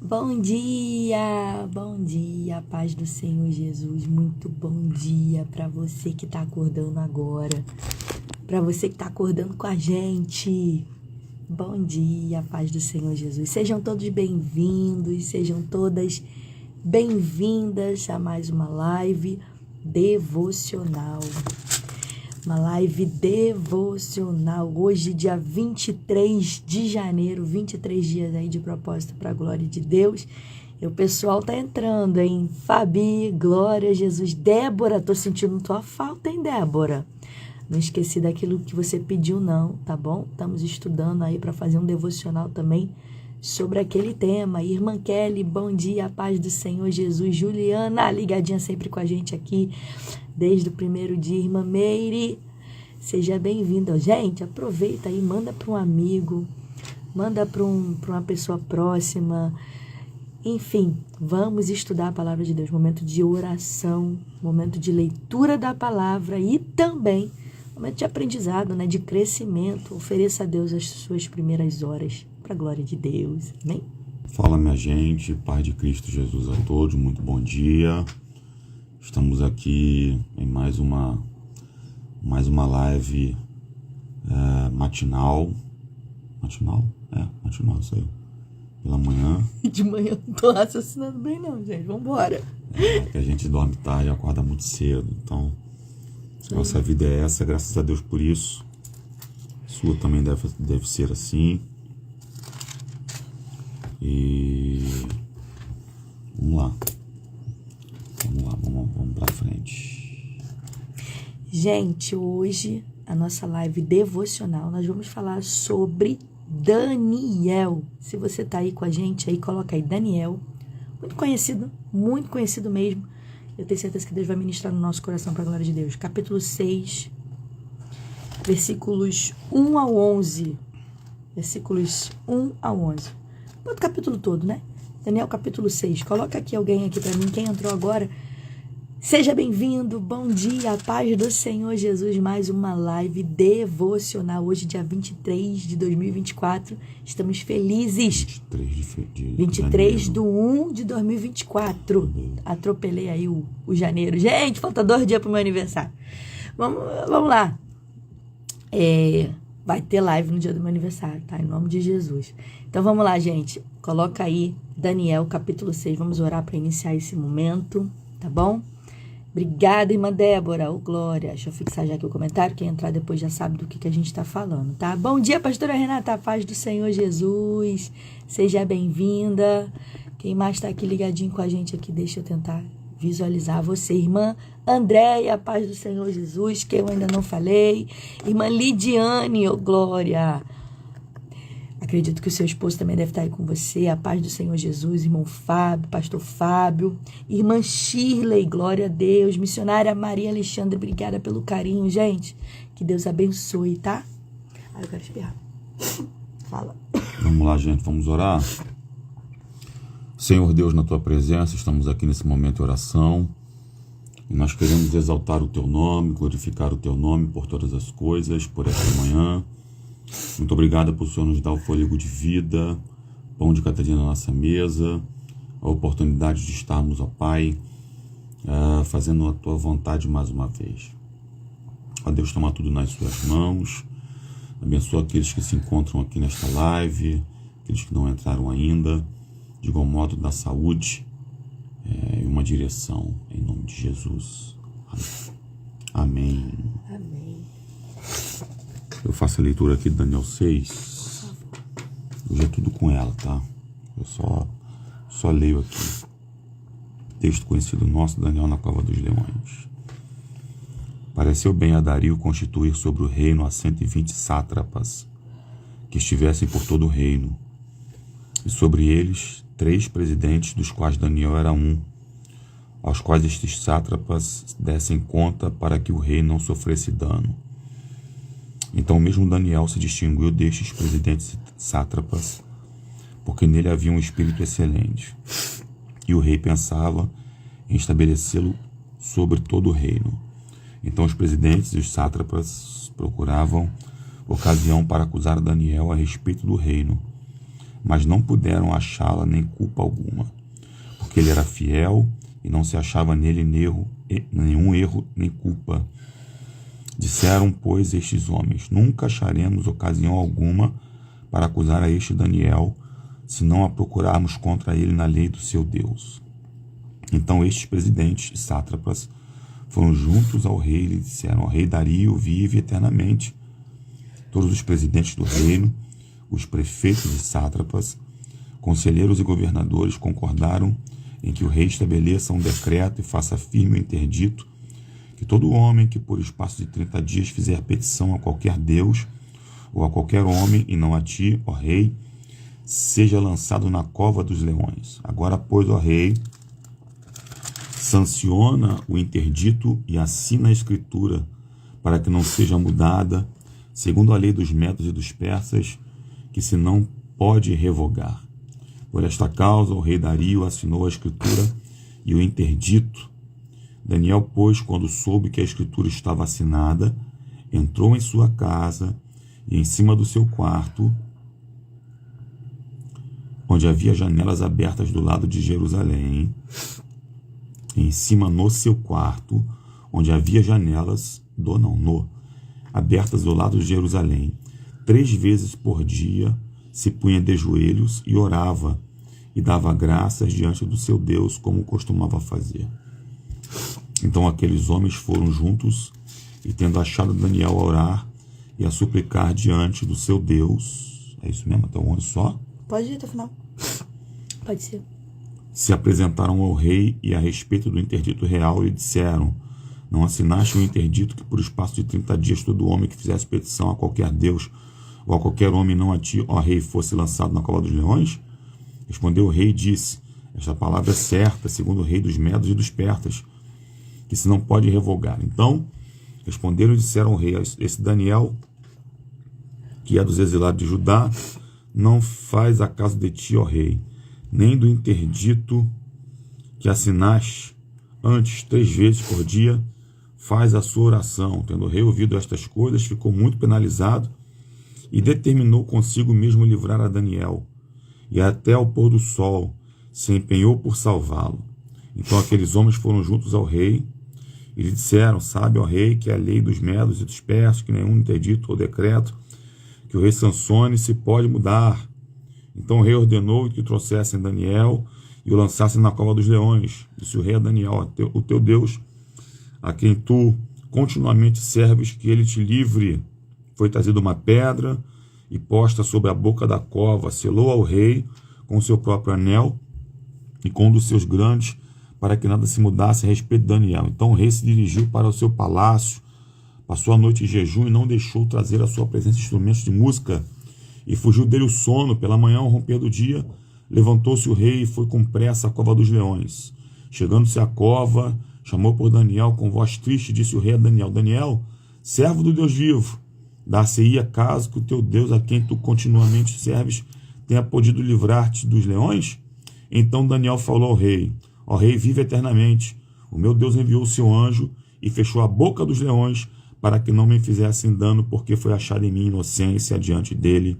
Bom dia, paz do Senhor Jesus, muito bom dia para você que está acordando agora, para você que está acordando com a gente. Bom dia, paz do Senhor Jesus, sejam todos bem-vindos, sejam todas bem-vindas a mais uma live devocional. Uma live devocional, hoje dia 23 de janeiro, 23 dias aí de propósito para a glória de Deus. E o pessoal tá entrando, hein? Fabi, glória a Jesus. Débora, tô sentindo tua falta, hein, Débora? Não esqueci daquilo que você pediu não, tá bom? Estamos estudando aí para fazer um devocional também sobre aquele tema. Irmã Kelly, bom dia, a paz do Senhor Jesus. Juliana, ligadinha sempre com a gente aqui desde o primeiro dia. Irmã Meire, seja bem-vinda. Gente, aproveita aí, manda para um amigo, manda para uma pessoa próxima. Enfim, vamos estudar a palavra de Deus. Momento de oração, momento de leitura da palavra e também momento de aprendizado, né? De crescimento. Ofereça a Deus as suas primeiras horas para a glória de Deus. Amém? Fala, minha gente, paz de Cristo Jesus a todos, muito bom dia. Estamos aqui em mais uma live matinal. Matinal, isso aí. Pela manhã. De manhã eu não tô raciocinando bem não, gente. Vambora. Que a gente dorme tarde e acorda muito cedo. Então, nossa vida é essa, graças a Deus por isso. Sua também deve ser assim. E vamos lá, vamos pra frente. Gente, hoje a nossa live devocional, nós vamos falar sobre Daniel. Se você tá aí com a gente, aí coloca aí Daniel, muito conhecido mesmo. Eu tenho certeza que Deus vai ministrar no nosso coração para a glória de Deus. Capítulo 6, versículos 1 ao 11. Versículos 1 ao 11. Bota o capítulo todo, né? Daniel, capítulo 6. Coloca aqui alguém aqui para mim. Quem entrou agora, seja bem-vindo. Bom dia, a paz do Senhor Jesus. Mais uma live devocional. Hoje, dia 23 de 2024. Estamos felizes. 23 de 1 de 2024. Atropelei aí o janeiro. Gente, falta 2 dias para o meu aniversário. Vamos lá. Vai ter live no dia do meu aniversário, tá? Em nome de Jesus. Então vamos lá, gente. Coloca aí Daniel, capítulo 6. Vamos orar para iniciar esse momento, tá bom? Obrigada, irmã Débora. Glória. Deixa eu fixar já aqui o comentário. Quem entrar depois já sabe do que a gente está falando, tá? Bom dia, pastora Renata. A paz do Senhor Jesus. Seja bem-vinda. Quem mais está aqui ligadinho com a gente aqui, deixa eu tentar visualizar você. Irmã Andréia, a paz do Senhor Jesus, que eu ainda não falei. Irmã Lidiane, glória. Acredito que o seu esposo também deve estar aí com você. A paz do Senhor Jesus. Irmão Fábio, pastor Fábio. Irmã Shirley, glória a Deus. Missionária Maria Alexandre, obrigada pelo carinho, gente. Que Deus abençoe, tá? Eu quero espirrar. Fala. Vamos lá, gente, vamos orar. Senhor Deus, na tua presença, estamos aqui nesse momento de oração. E nós queremos exaltar o teu nome, glorificar o teu nome por todas as coisas, por esta manhã. Muito obrigado por o Senhor nos dar o fôlego de vida, pão de cada dia na nossa mesa, a oportunidade de estarmos, ó Pai, fazendo a tua vontade mais uma vez. Ó Deus, toma tudo nas suas mãos. Abençoa aqueles que se encontram aqui nesta live, aqueles que não entraram ainda. De igual modo, da saúde e uma direção, em nome de Jesus. Amém. Amém. Eu faço a leitura aqui de Daniel 6. Hoje é tudo com ela, tá? Eu só leio aqui. Texto conhecido nosso, Daniel na cova dos leões. Pareceu bem a Dario constituir sobre o reino a 120 sátrapas, que estivessem por todo o reino, e sobre eles 3 presidentes, dos quais Daniel era um, aos quais estes sátrapas dessem conta para que o rei não sofresse dano. Então mesmo Daniel se distinguiu destes presidentes sátrapas, porque nele havia um espírito excelente, e o rei pensava em estabelecê-lo sobre todo o reino. Então os presidentes e os sátrapas procuravam ocasião para acusar Daniel a respeito do reino, mas não puderam achá-la nem culpa alguma, porque ele era fiel e não se achava nele nenhum erro nem culpa. Disseram, pois, estes homens: nunca acharemos ocasião alguma para acusar a este Daniel, se não a procurarmos contra ele na lei do seu Deus. Então estes presidentes e sátrapas foram juntos ao rei e lhe disseram: ó rei Dario, vive eternamente. Todos os presidentes do reino, os prefeitos e sátrapas, conselheiros e governadores concordaram em que o rei estabeleça um decreto e faça firme o interdito que todo homem que por espaço de 30 dias fizer petição a qualquer Deus ou a qualquer homem, e não a ti, ó rei, seja lançado na cova dos leões. Agora, pois, ó rei, sanciona o interdito e assina a escritura para que não seja mudada, segundo a lei dos medos e dos persas, que se não pode revogar. Por esta causa, o rei Dario assinou a escritura e o interdito. Daniel, pois, quando soube que a escritura estava assinada, entrou em sua casa e em cima do seu quarto, onde havia janelas abertas do lado de Jerusalém, em cima no seu quarto, onde havia janelas, abertas do lado de Jerusalém, 3 vezes por dia se punha de joelhos e orava, e dava graças diante do seu Deus, como costumava fazer. Então aqueles homens foram juntos, e tendo achado Daniel a orar e a suplicar diante do seu Deus, é isso mesmo, até o 11 só? Pode ir até o final. Pode ser. Se apresentaram ao rei e a respeito do interdito real lhe disseram: não assinaste o interdito que por espaço de 30 dias todo homem que fizesse petição a qualquer Deus ou a qualquer homem, não a ti, ó rei, fosse lançado na cova dos leões? Respondeu o rei e disse: esta palavra é certa, segundo o rei dos medos e dos persas, que se não pode revogar. Então responderam e disseram ao rei: esse Daniel, que é dos exilados de Judá, não faz acaso de ti, ó rei, nem do interdito que assinaste antes 3 vezes por dia, faz a sua oração. Tendo o rei ouvido estas coisas, ficou muito penalizado e determinou consigo mesmo livrar a Daniel, e até ao pôr do sol se empenhou por salvá-lo. Então aqueles homens foram juntos ao rei e lhe disseram: sabe, ó rei, que é a lei dos medos e dos persas, que nenhum interdito ou decreto que o rei sancione se pode mudar. Então o rei ordenou que trouxessem Daniel e o lançassem na cova dos leões. Disse o rei a Daniel: o teu Deus, a quem tu continuamente serves, que ele te livre. Foi trazida uma pedra e posta sobre a boca da cova, selou ao rei com o seu próprio anel e com um dos seus grandes, para que nada se mudasse a respeito de Daniel. Então o rei se dirigiu para o seu palácio, passou a noite em jejum e não deixou trazer à sua presença instrumentos de música, e fugiu dele o sono. Pela manhã, ao romper do dia, levantou-se o rei e foi com pressa à cova dos leões. Chegando-se à cova, chamou por Daniel com voz triste, disse o rei a Daniel: Daniel, servo do Deus vivo, dar-se-ia caso que o teu Deus, a quem tu continuamente serves, tenha podido livrar-te dos leões? Então Daniel falou ao rei: ó rei, vive eternamente. O meu Deus enviou o seu anjo e fechou a boca dos leões, para que não me fizessem dano, porque foi achada em mim inocência diante dele.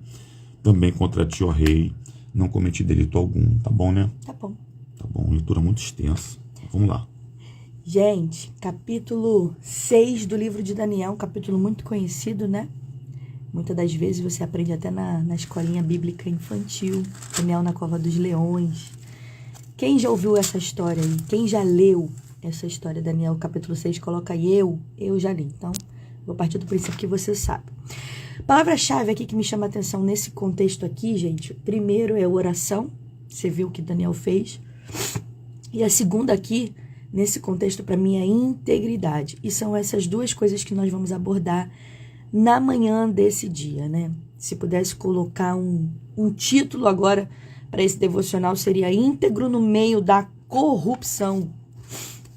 Também contra ti, ó rei, não cometi delito algum. Tá bom, né? Tá bom. Tá bom, leitura muito extensa. Vamos lá. Gente, capítulo 6 do livro de Daniel, um capítulo muito conhecido, né? Muitas das vezes você aprende até na escolinha bíblica infantil, Daniel na cova dos leões. Quem já ouviu essa história aí? Quem já leu essa história, Daniel, capítulo 6, coloca aí eu já li. Então, vou partir do princípio que você sabe. Palavra-chave aqui que me chama a atenção nesse contexto aqui, gente, primeiro é oração. Você viu o que Daniel fez. E a segunda aqui, nesse contexto, para mim, é integridade. E são essas duas coisas que nós vamos abordar na manhã desse dia, né? Se pudesse colocar um título agora para esse devocional, seria íntegro no meio da corrupção.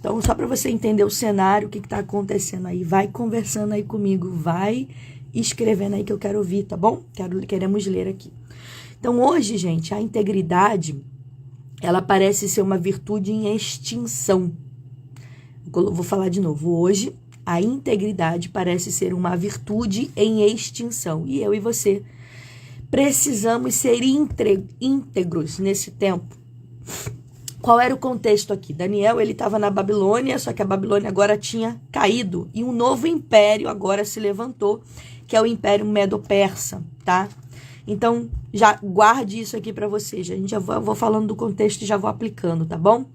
Então, só para você entender o cenário, o que está acontecendo aí, vai conversando aí comigo, vai escrevendo aí que eu quero ouvir, tá bom? Queremos ler aqui. Então, hoje, gente, a integridade, ela parece ser uma virtude em extinção. Vou falar de novo. Hoje, a integridade parece ser uma virtude em extinção. E eu e você precisamos ser íntegros nesse tempo. Qual era o contexto aqui? Daniel, ele estava na Babilônia, só que a Babilônia agora tinha caído e um novo império agora se levantou, que é o Império Medo-Persa, tá? Então, já guarde isso aqui para vocês. A gente já vou falando do contexto e já vou aplicando, tá bom?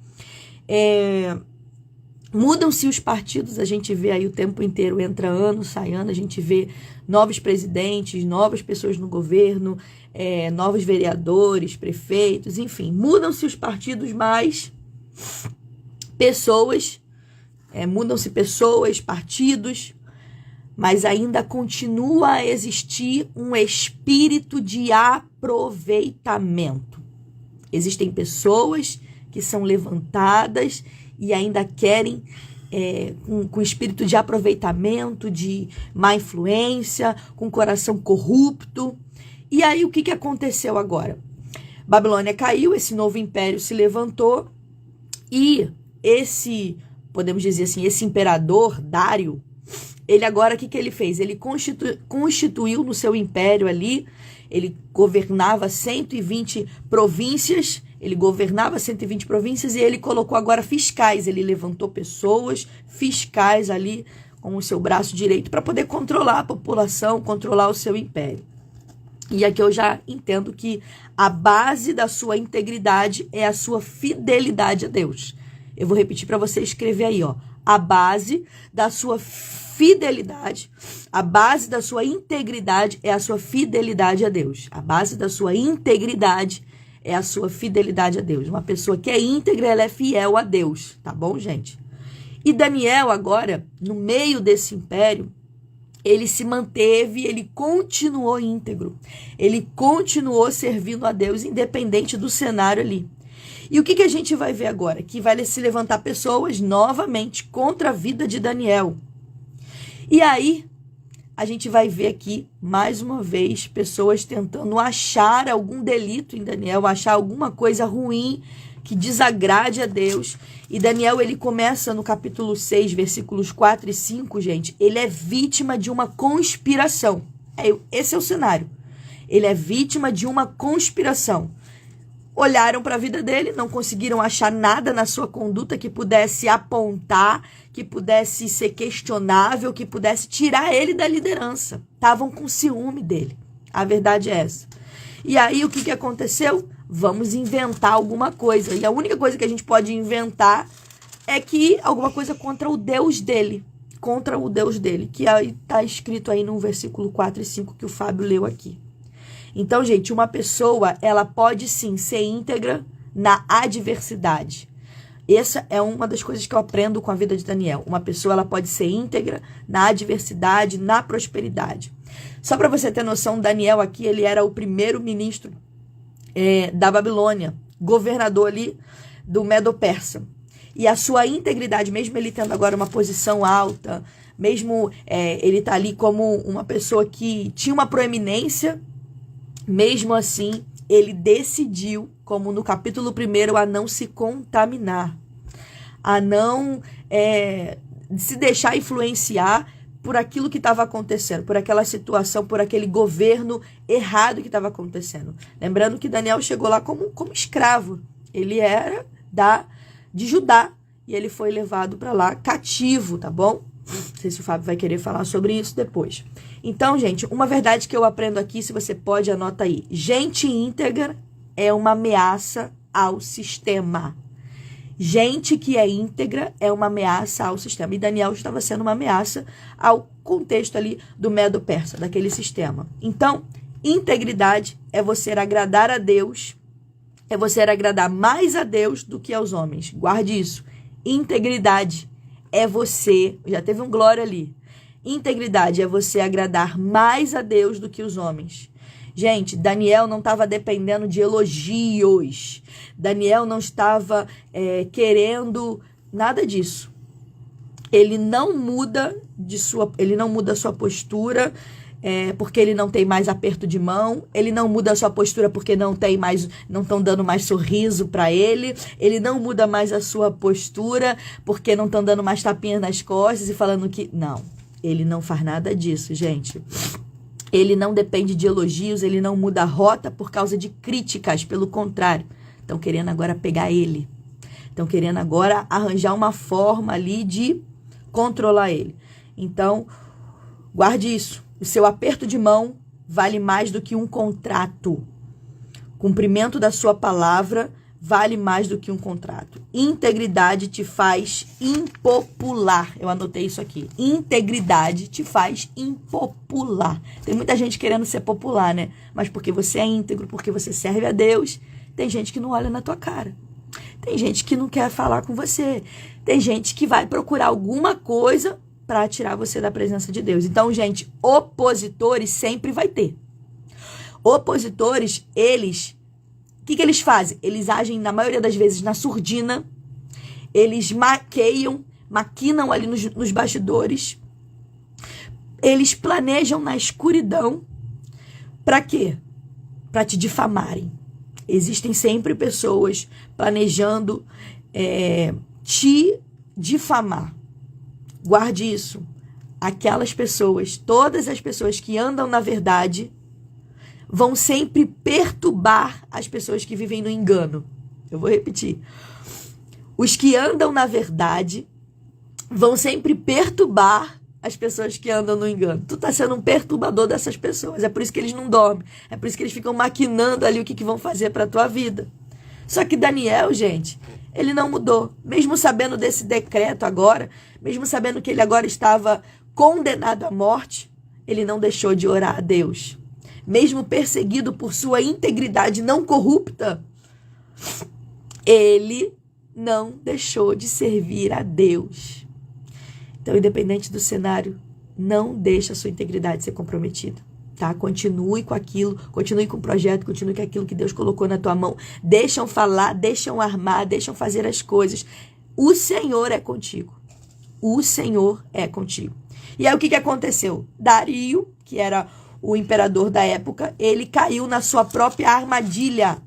Mudam-se os partidos, a gente vê aí o tempo inteiro, entra ano, sai ano, a gente vê novos presidentes, novas pessoas no governo, novos vereadores, prefeitos, enfim, mudam-se os partidos, mas mudam-se pessoas, partidos, mas ainda continua a existir um espírito de aproveitamento. Existem pessoas que são levantadas e ainda querem, com espírito de aproveitamento, de má influência, com coração corrupto. E aí, o que aconteceu agora? Babilônia caiu, esse novo império se levantou e podemos dizer assim, esse imperador, Dário, ele agora, o que ele fez? Ele constituiu no seu império ali, ele governava 120 províncias, e ele colocou agora fiscais, ele levantou pessoas fiscais ali com o seu braço direito para poder controlar a população, controlar o seu império. E aqui eu já entendo que a base da sua integridade é a sua fidelidade a Deus. Eu vou repetir para você escrever aí, ó. A base da sua fidelidade, a base da sua integridade é a sua fidelidade a Deus. A base da sua integridade é a sua fidelidade a Deus. Uma pessoa que é íntegra, ela é fiel a Deus, tá bom, gente? E Daniel agora, no meio desse império, ele se manteve, ele continuou íntegro, ele continuou servindo a Deus, independente do cenário ali. E o que a gente vai ver agora? Que vai se levantar pessoas novamente contra a vida de Daniel. E aí, a gente vai ver aqui, mais uma vez, pessoas tentando achar algum delito em Daniel, achar alguma coisa ruim que desagrade a Deus. E Daniel, ele começa no capítulo 6, versículos 4 e 5, gente. Ele é vítima de uma conspiração. Esse é o cenário. Ele é vítima de uma conspiração. Olharam para a vida dele, não conseguiram achar nada na sua conduta que pudesse apontar, que pudesse ser questionável, que pudesse tirar ele da liderança. Estavam com ciúme dele. A verdade é essa. E aí, o que aconteceu? Vamos inventar alguma coisa. E a única coisa que a gente pode inventar é que alguma coisa contra o Deus dele. Contra o Deus dele. Que está escrito aí no versículo 4 e 5 que o Fábio leu aqui. Então, gente, uma pessoa, ela pode sim ser íntegra na adversidade. Essa é uma das coisas que eu aprendo com a vida de Daniel. Uma pessoa, ela pode ser íntegra na adversidade, na prosperidade. Só para você ter noção, Daniel aqui, ele era o primeiro ministro da Babilônia, governador ali do Medo-Persa. E a sua integridade, mesmo ele tendo agora uma posição alta, mesmo ele tá ali como uma pessoa que tinha uma proeminência, mesmo assim, ele decidiu, como no capítulo 1, a não se contaminar, a não se deixar influenciar por aquilo que estava acontecendo, por aquela situação, por aquele governo errado que estava acontecendo. Lembrando que Daniel chegou lá como escravo. Ele era de Judá e ele foi levado para lá cativo, tá bom? Não sei se o Fábio vai querer falar sobre isso depois. Então, gente, uma verdade que eu aprendo aqui, se você pode, anota aí. Gente íntegra é uma ameaça ao sistema. Gente que é íntegra é uma ameaça ao sistema. E Daniel estava sendo uma ameaça ao contexto ali do Medo-Persa, daquele sistema. Então, integridade é você agradar a Deus, é você agradar mais a Deus do que aos homens. Guarde isso. Integridade é você, já teve um glória ali. Integridade é você agradar mais a Deus do que os homens. Gente, Daniel não estava dependendo de elogios. Daniel não estava querendo nada disso. Ele não muda a sua postura porque ele não tem mais aperto de mão. Ele não muda a sua postura porque não estão dando mais sorriso para ele. Ele não muda mais a sua postura porque não estão dando mais tapinhas nas costas e falando que... Não, ele não faz nada disso, gente. Ele não depende de elogios, ele não muda a rota por causa de críticas, pelo contrário. Estão querendo agora pegar ele. Estão querendo agora arranjar uma forma ali de controlar ele. Então, guarde isso. O seu aperto de mão vale mais do que um contrato. Cumprimento da sua palavra vale mais do que um contrato. Integridade te faz impopular. Eu anotei isso aqui. Integridade te faz impopular. Tem muita gente querendo ser popular, né? Mas porque você é íntegro, porque você serve a Deus, tem gente que não olha na tua cara. Tem gente que não quer falar com você. Tem gente que vai procurar alguma coisa para tirar você da presença de Deus. Então, gente, opositores sempre vai ter. Opositores, eles... O que eles fazem? Eles agem, na maioria das vezes, na surdina. Eles maquinam ali nos bastidores. Eles planejam na escuridão. Para quê? Para te difamarem. Existem sempre pessoas planejando te difamar. Guarde isso. Aquelas pessoas, todas as pessoas que andam na verdade, vão sempre perturbar as pessoas que vivem no engano. Eu vou repetir. Os que andam na verdade vão sempre perturbar as pessoas que andam no engano. Tu tá sendo um perturbador dessas pessoas. É por isso que eles não dormem. É por isso que eles ficam maquinando ali o que vão fazer pra tua vida. Só que Daniel, gente, ele não mudou. Mesmo sabendo desse decreto agora, mesmo sabendo que ele agora estava condenado à morte, ele não deixou de orar a Deus. Mesmo perseguido por sua integridade não corrupta, ele não deixou de servir a Deus. Então, independente do cenário, não deixe a sua integridade ser comprometida, tá? Continue com aquilo, continue com o projeto, continue com aquilo que Deus colocou na tua mão. Deixam falar, deixam armar, deixam fazer as coisas. O Senhor é contigo. O Senhor é contigo. E aí, o que aconteceu? Dario, que era o imperador da época, ele caiu na sua própria armadilha.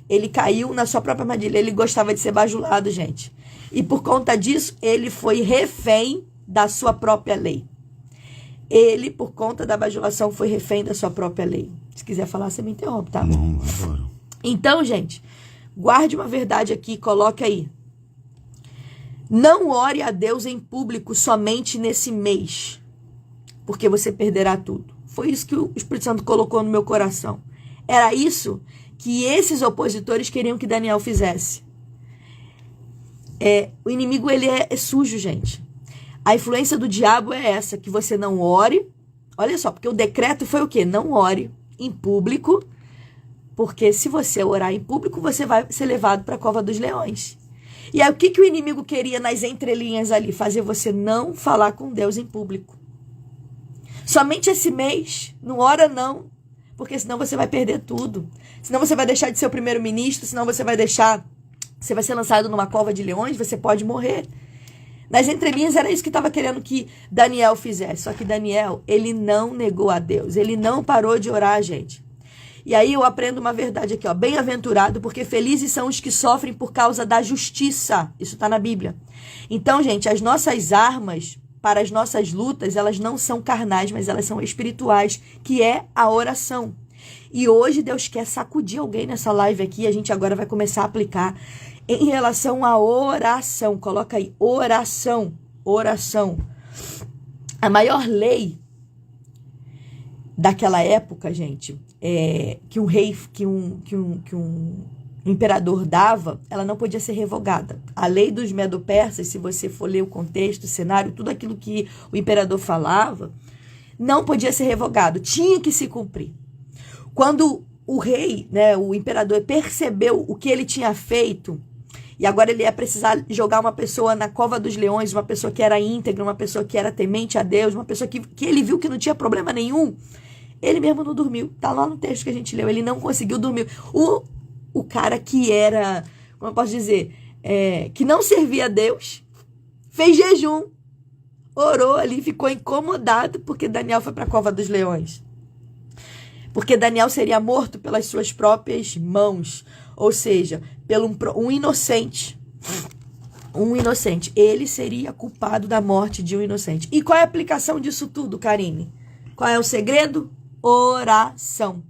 Ele caiu na sua própria armadilha. Ele gostava de ser bajulado, gente. E por conta disso, ele foi refém da sua própria lei. Ele, por conta da bajulação, foi refém da sua própria lei. Se quiser falar, você me interrompe, tá? Não, agora. Então, gente, guarde uma verdade aqui, coloque aí. Não ore a Deus em público somente nesse mês, porque você perderá tudo. Foi isso que o Espírito Santo colocou no meu coração. Era isso que esses opositores queriam que Daniel fizesse. O inimigo, ele é sujo, gente. A influência do diabo é essa, que você não ore. Olha só, porque o decreto foi o quê? Não ore em público, porque se você orar em público, você vai ser levado para a cova dos leões. E aí, o que o inimigo queria nas entrelinhas ali? Fazer você não falar com Deus em público. Somente esse mês, não ora não, porque senão você vai perder tudo. Senão você vai deixar de ser o primeiro-ministro, senão você vai ser lançado numa cova de leões, você pode morrer. Nas entrelinhas era isso que estava querendo que Daniel fizesse. Só que Daniel, ele não negou a Deus, ele não parou de orar, gente. E aí eu aprendo uma verdade aqui, ó. Bem-aventurado, porque felizes são os que sofrem por causa da justiça. Isso está na Bíblia. Então, gente, as nossas armas para as nossas lutas, elas não são carnais, mas elas são espirituais, que é a oração. E hoje Deus quer sacudir alguém nessa live aqui, a gente agora vai começar a aplicar em relação à oração. Coloca aí, oração, oração. A maior lei daquela época, gente, que um rei, que um imperador dava, ela não podia ser revogada. A lei dos medo-persas, se você for ler o contexto, o cenário, tudo aquilo que o imperador falava, não podia ser revogado, tinha que se cumprir. Quando o rei, né, o imperador, percebeu o que ele tinha feito, e agora ele ia precisar jogar uma pessoa na cova dos leões, uma pessoa que era íntegra, uma pessoa que era temente a Deus, uma pessoa que ele viu que não tinha problema nenhum, ele mesmo não dormiu. Tá lá no texto que a gente leu, ele não conseguiu dormir. O cara que era, como eu posso dizer, que não servia a Deus, fez jejum, orou ali, ficou incomodado porque Daniel foi para a cova dos leões. Porque Daniel seria morto pelas suas próprias mãos, ou seja, pelo um inocente. Um inocente. Ele seria culpado da morte de um inocente. E qual é a aplicação disso tudo, Karine? Qual é o segredo? oração.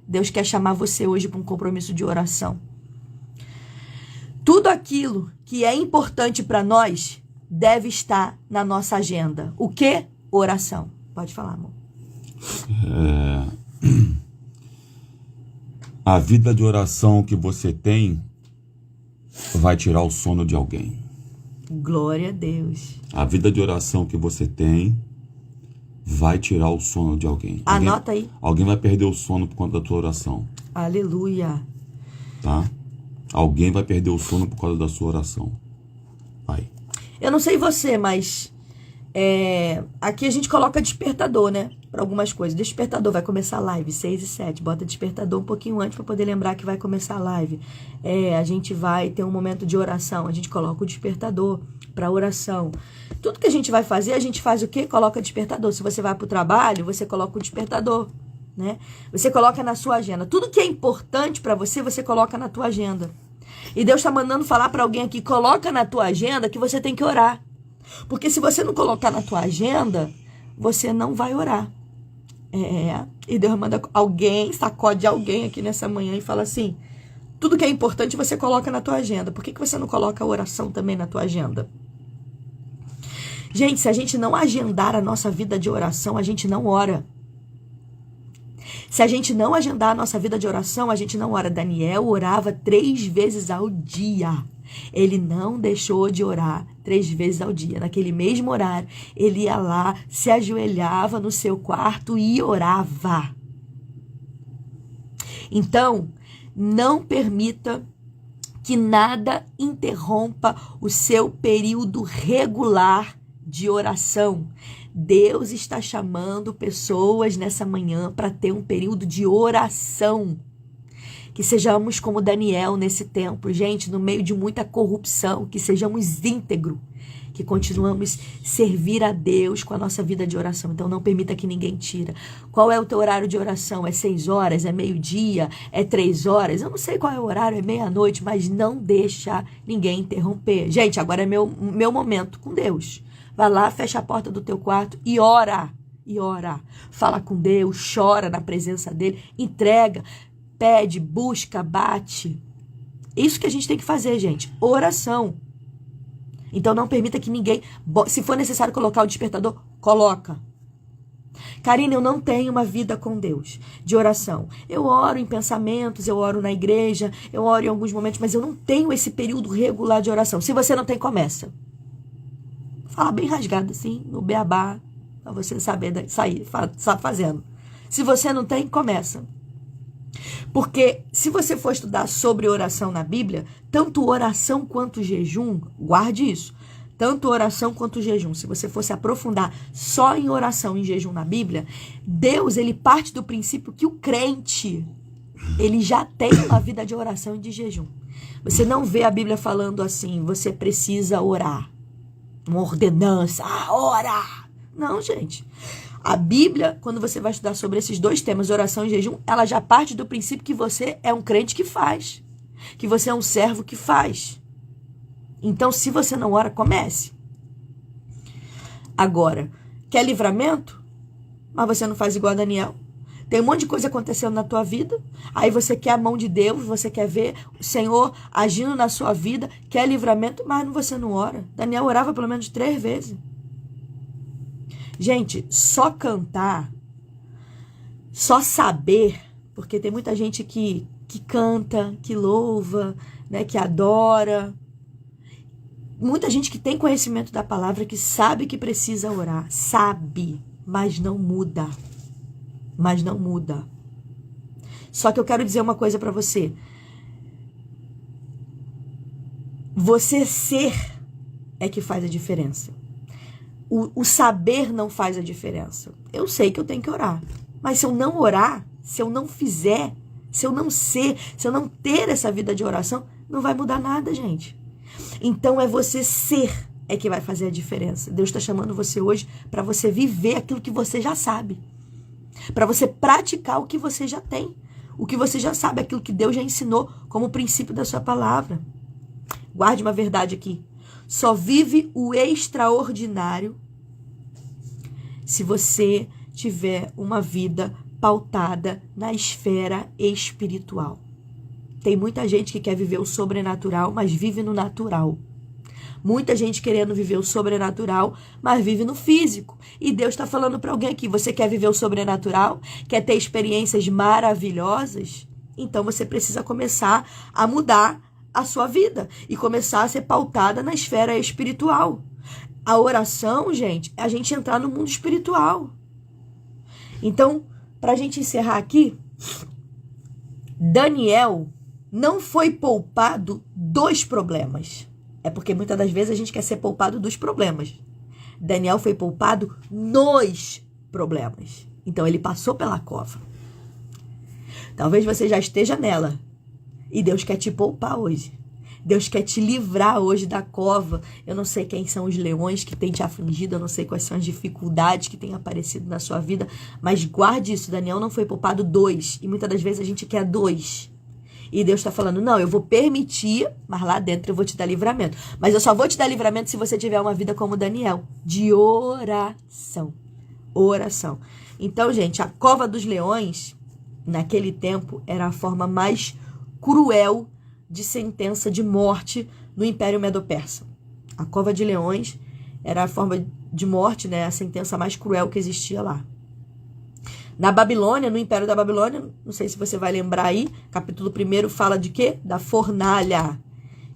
Deus quer chamar você hoje para um compromisso de oração. Tudo aquilo que é importante para nós deve estar na nossa agenda. O quê? Oração. Pode falar, amor. A vida de oração que você tem vai tirar o sono de alguém. Glória a Deus. A vida de oração que você tem vai tirar o sono de alguém. Anota aí. Alguém vai perder o sono por conta da tua oração. Aleluia. Tá? Alguém vai perder o sono por causa da sua oração. Vai. Eu não sei você, mas aqui a gente coloca despertador, né? Para algumas coisas. Despertador, vai começar a live, 6 e 7. Bota despertador um pouquinho antes para poder lembrar que vai começar a live. A gente vai ter um momento de oração. A gente coloca o despertador para oração. Tudo que a gente vai fazer, a gente faz o quê? Coloca despertador. Se você vai para o trabalho, você coloca o despertador, né? Você coloca na sua agenda. Tudo que é importante para você, você coloca na tua agenda. E Deus está mandando falar para alguém aqui, coloca na tua agenda que você tem que orar. Porque se você não colocar na tua agenda, você não vai orar. E Deus manda alguém, sacode alguém aqui nessa manhã e fala assim, tudo que é importante você coloca na tua agenda. Por que você não coloca a oração também na tua agenda? Gente, se a gente não agendar a nossa vida de oração, a gente não ora. Se a gente não agendar a nossa vida de oração, a gente não ora. Daniel orava 3 vezes ao dia. Ele não deixou de orar 3 vezes ao dia. Naquele mesmo horário, ele ia lá, se ajoelhava no seu quarto e orava. Então, não permita que nada interrompa o seu período regular de oração. Deus está chamando pessoas nessa manhã para ter um período de oração. Que sejamos como Daniel nesse tempo, gente, no meio de muita corrupção, que sejamos íntegros, que continuamos servir a Deus com a nossa vida de oração. Então não permita que ninguém tire. Qual é o teu horário de oração? É 6 horas? É meio-dia? É 3 horas? Eu não sei qual é o horário, é meia-noite, mas não deixa ninguém interromper. Gente, agora é meu momento com Deus. Vai lá, fecha a porta do teu quarto e ora. E ora. Fala com Deus, chora na presença dele, entrega, pede, busca, bate. Isso que a gente tem que fazer, gente. Oração. Então não permita que ninguém... Se for necessário colocar o despertador, coloca. Karina, eu não tenho uma vida com Deus de oração. Eu oro em pensamentos, eu oro na igreja, eu oro em alguns momentos, mas eu não tenho esse período regular de oração. Se você não tem, começa. Fala bem rasgado assim, no beabá, para você saber sair fazendo. Se você não tem, começa. Porque se você for estudar sobre oração na Bíblia, tanto oração quanto jejum, guarde isso, tanto oração quanto jejum, se você fosse aprofundar só em oração e jejum na Bíblia, Deus, ele parte do princípio que o crente, ele já tem uma vida de oração e de jejum. Você não vê a Bíblia falando assim, você precisa orar, uma ordenança, ora. Não, gente. A Bíblia, quando você vai estudar sobre esses 2 temas, oração e jejum, ela já parte do princípio que você é um crente que faz. Que você é um servo que faz. Então, se você não ora, comece. Agora, quer livramento? Mas você não faz igual a Daniel. Tem um monte de coisa acontecendo na tua vida. Aí você quer a mão de Deus, você quer ver o Senhor agindo na sua vida. Quer livramento, mas você não ora. Daniel orava pelo menos 3 vezes. Gente, só cantar, só saber, porque tem muita gente que canta, que louva, né, que adora. Muita gente que tem conhecimento da palavra, que sabe que precisa orar. Sabe, mas não muda. Mas não muda. Só que eu quero dizer uma coisa para você. Você ser é que faz a diferença. O saber não faz a diferença. Eu sei que eu tenho que orar. Mas se eu não orar, se eu não fizer, se eu não ser, se eu não ter essa vida de oração, não vai mudar nada, gente. Então é você ser é que vai fazer a diferença. Deus está chamando você hoje para você viver aquilo que você já sabe. Para você praticar o que você já tem. O que você já sabe, aquilo que Deus já ensinou como princípio da sua palavra. Guarde uma verdade aqui. Só vive o extraordinário se você tiver uma vida pautada na esfera espiritual. Tem muita gente que quer viver o sobrenatural, mas vive no natural. Muita gente querendo viver o sobrenatural, mas vive no físico. E Deus está falando para alguém aqui, você quer viver o sobrenatural? Quer ter experiências maravilhosas? Então você precisa começar a mudar a sua vida e começar a ser pautada na esfera espiritual. A oração, gente, é a gente entrar no mundo espiritual. Então, para a gente encerrar aqui, Daniel não foi poupado dos problemas. É porque muitas das vezes a gente quer ser poupado dos problemas. Daniel foi poupado nos problemas. Então ele passou pela cova. Talvez você já esteja nela. E Deus quer te poupar hoje. Deus quer te livrar hoje da cova. Eu não sei quem são os leões que têm te afligido. Eu não sei quais são as dificuldades que têm aparecido na sua vida. Mas guarde isso. Daniel não foi poupado dos. E muitas das vezes a gente quer dos. E Deus está falando, não, eu vou permitir, mas lá dentro eu vou te dar livramento. Mas eu só vou te dar livramento se você tiver uma vida como Daniel, de oração. Oração. Então, gente, a cova dos leões, naquele tempo, era a forma mais cruel de sentença de morte no Império Medo-Persa. A cova de leões era a forma de morte, né, a sentença mais cruel que existia lá. Na Babilônia, no Império da Babilônia, não sei se você vai lembrar aí, capítulo 1 fala de quê? Da fornalha.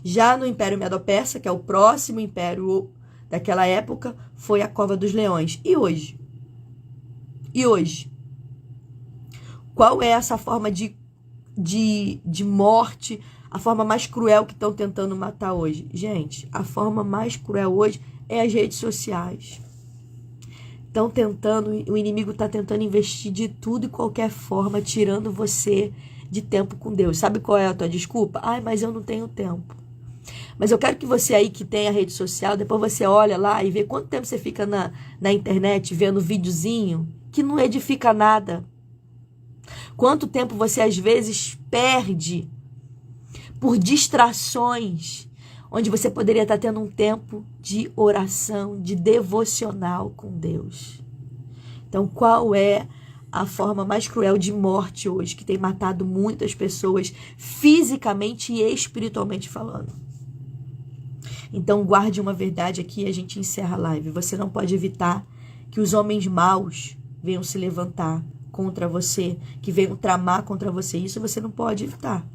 Já no Império Medo-Persa, que é o próximo império daquela época, foi a cova dos leões. E hoje? E hoje? Qual é essa forma de morte, a forma mais cruel que estão tentando matar hoje? Gente, a forma mais cruel hoje é as redes sociais. O inimigo está tentando investir de tudo e qualquer forma, tirando você de tempo com Deus. Sabe qual é a tua desculpa? Ai, mas eu não tenho tempo. Mas eu quero que você aí que tem a rede social, depois você olha lá e vê quanto tempo você fica na internet vendo videozinho que não edifica nada. Quanto tempo você às vezes perde por distrações, onde você poderia estar tendo um tempo de oração, de devocional com Deus. Então, qual é a forma mais cruel de morte hoje, que tem matado muitas pessoas, fisicamente e espiritualmente falando? Então, guarde uma verdade aqui e a gente encerra a live. Você não pode evitar que os homens maus venham se levantar contra você, que venham tramar contra você. Isso você não pode evitar.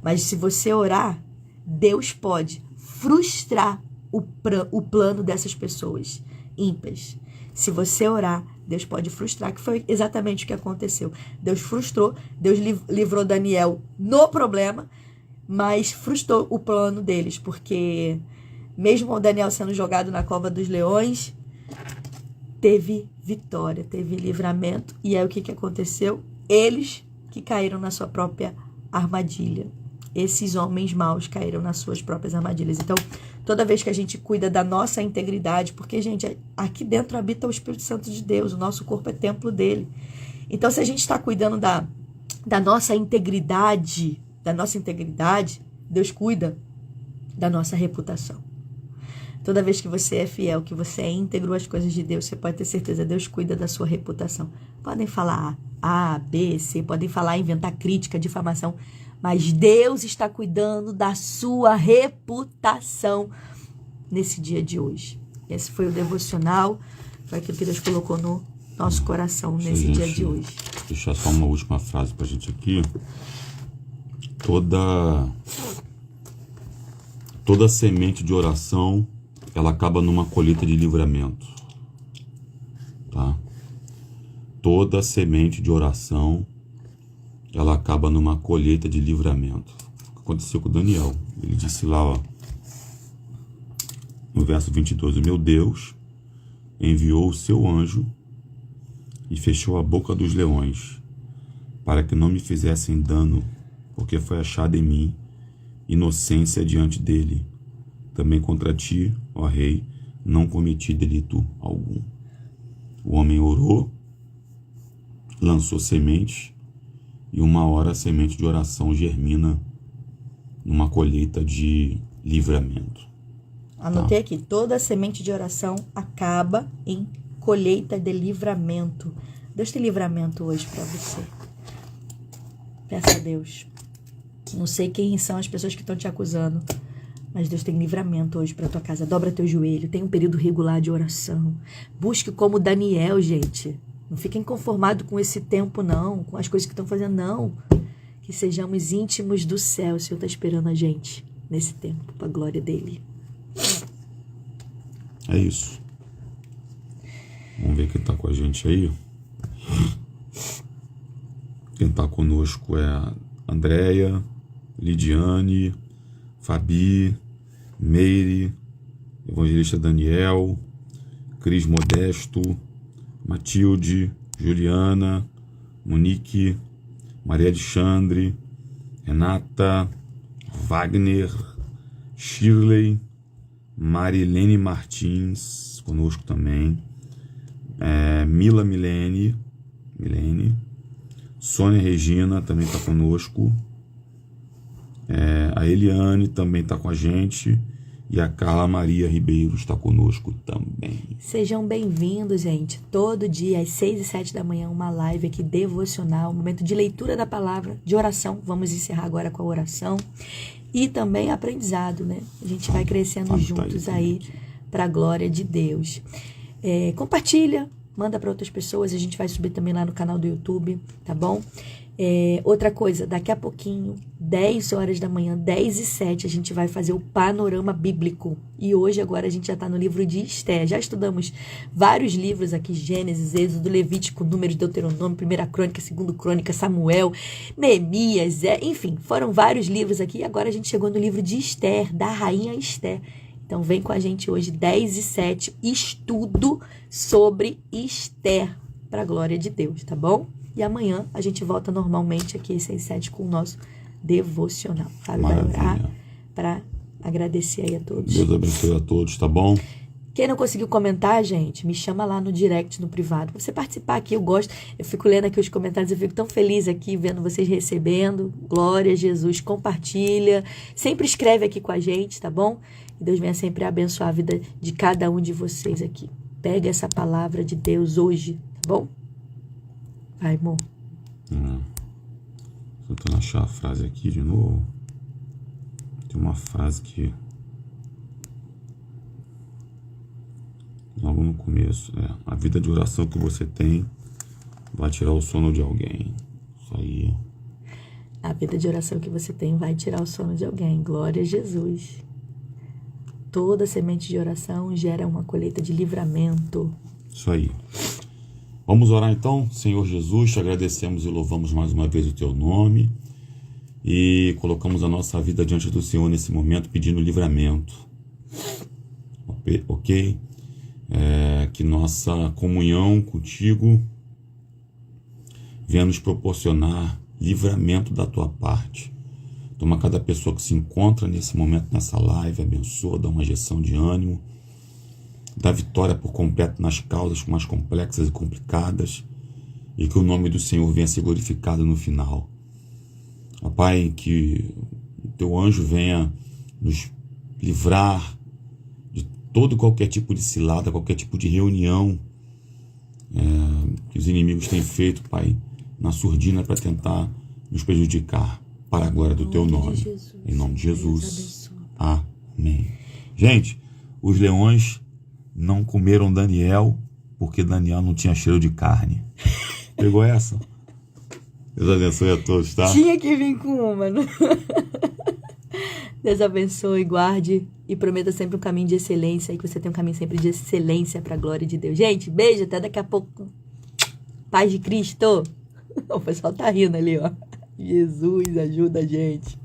Mas se você orar, Deus pode frustrar o plano dessas pessoas ímpias. Se você orar, Deus pode frustrar, que foi exatamente o que aconteceu. Deus frustrou, Deus livrou Daniel no problema, mas frustrou o plano deles, porque mesmo o Daniel sendo jogado na cova dos leões, teve vitória, teve livramento. E aí o que aconteceu? Eles que caíram na sua própria armadilha. Esses homens maus caíram nas suas próprias armadilhas. Então, toda vez que a gente cuida da nossa integridade, porque, gente, aqui dentro habita o Espírito Santo de Deus, o nosso corpo é templo dele. Então, se a gente está cuidando da nossa integridade, Deus cuida da nossa reputação. Toda vez que você é fiel, que você é íntegro às coisas de Deus, você pode ter certeza, Deus cuida da sua reputação. Podem falar A, B, C, podem falar, inventar crítica, difamação, mas Deus está cuidando da sua reputação nesse dia de hoje. Esse foi o devocional, foi aquilo que Deus colocou no nosso coração nesse dia de hoje. Deixar só uma última frase pra gente aqui. Toda semente de oração, ela acaba numa colheita de livramento. Tá? Toda semente de oração, ela acaba numa colheita de livramento. O que aconteceu com Daniel? Ele disse lá, ó, no verso 22, o meu Deus enviou o seu anjo e fechou a boca dos leões, para que não me fizessem dano, porque foi achada em mim inocência diante dele. Também contra ti, ó rei, não cometi delito algum. O homem orou, lançou semente, e uma hora a semente de oração germina numa colheita de livramento. Anotei aqui, toda semente de oração acaba em colheita de livramento. Deus tem livramento hoje para você. Peça a Deus. Não sei quem são as pessoas que estão te acusando, mas Deus tem livramento hoje para tua casa. Dobra teu joelho, tem um período regular de oração. Busque como Daniel, gente. Não fiquem conformados com esse tempo, não. Com as coisas que estão fazendo, não. Que sejamos íntimos do céu. O Senhor está esperando a gente nesse tempo, para a glória dele. É isso. Vamos ver quem está com a gente aí. Quem está conosco é a Andréia, Lidiane, Fabi, Meire, Evangelista Daniel, Cris Modesto, Matilde, Juliana, Monique, Maria Alexandre, Renata, Wagner, Shirley, Marilene Martins, conosco também, Mila Milene, Sônia Regina também está conosco, a Eliane também está com a gente, e a Carla Maria Ribeiro está conosco também. Sejam bem-vindos, gente. Todo dia, às 6 e 7 da manhã, uma live aqui devocional, um momento de leitura da palavra, de oração. Vamos encerrar agora com a oração. E também aprendizado, né? A gente vai crescendo juntos aí para a glória de Deus. Compartilha, manda para outras pessoas. A gente vai subir também lá no canal do YouTube, tá bom? Outra coisa, daqui a pouquinho, 10 horas da manhã, 10 e 7, a gente vai fazer o panorama bíblico. E hoje, agora, a gente já está no livro de Esther. Já estudamos vários livros aqui, Gênesis, Êxodo, Levítico, Números, Deuteronômio, 1ª Crônica, 2ª Crônica, Samuel, Neemias, enfim, foram vários livros aqui. E agora a gente chegou no livro de Esther, da rainha Esther. Então vem com a gente hoje, 10 e 7, estudo sobre Esther, para a glória de Deus, tá bom? E amanhã a gente volta normalmente aqui às 6 e 7 com o nosso devocional. Fábio vai orar para agradecer aí a todos. Deus abençoe a todos, tá bom? Quem não conseguiu comentar, gente, me chama lá no direct, no privado. Pra você participar aqui, eu fico lendo aqui os comentários, eu fico tão feliz aqui vendo vocês recebendo. Glória a Jesus, compartilha. Sempre escreve aqui com a gente, tá bom? E Deus venha sempre abençoar a vida de cada um de vocês aqui. Pega essa palavra de Deus hoje, tá bom? Vai, amor. Tentando achar a frase aqui de novo. Tem uma frase que logo no começo, a vida de oração que você tem vai tirar o sono de alguém. Isso aí. A vida de oração que você tem vai tirar o sono de alguém. Glória a Jesus. Toda semente de oração gera uma colheita de livramento. Isso aí. Vamos orar então? Senhor Jesus, te agradecemos e louvamos mais uma vez o teu nome e colocamos a nossa vida diante do Senhor nesse momento pedindo livramento. Ok? Que nossa comunhão contigo venha nos proporcionar livramento da tua parte. Toma cada pessoa que se encontra nesse momento, nessa live, abençoa, dá uma injeção de ânimo, dá vitória por completo nas causas mais complexas e complicadas, e que o nome do Senhor venha ser glorificado no final. Ó Pai, que o teu anjo venha nos livrar de todo qualquer tipo de cilada, qualquer tipo de reunião que os inimigos têm feito, Pai, na surdina para tentar nos prejudicar, para a glória do teu nome. Em nome de Jesus. Amém. Gente, os leões não comeram Daniel porque Daniel não tinha cheiro de carne. Pegou essa? Deus abençoe a todos, tá? Tinha que vir com uma, né? Deus abençoe, guarde e prometa sempre um caminho de excelência e que você tenha um caminho sempre de excelência para a glória de Deus. Gente, beijo, até daqui a pouco. Paz de Cristo. O pessoal tá rindo ali, ó. Jesus ajuda a gente.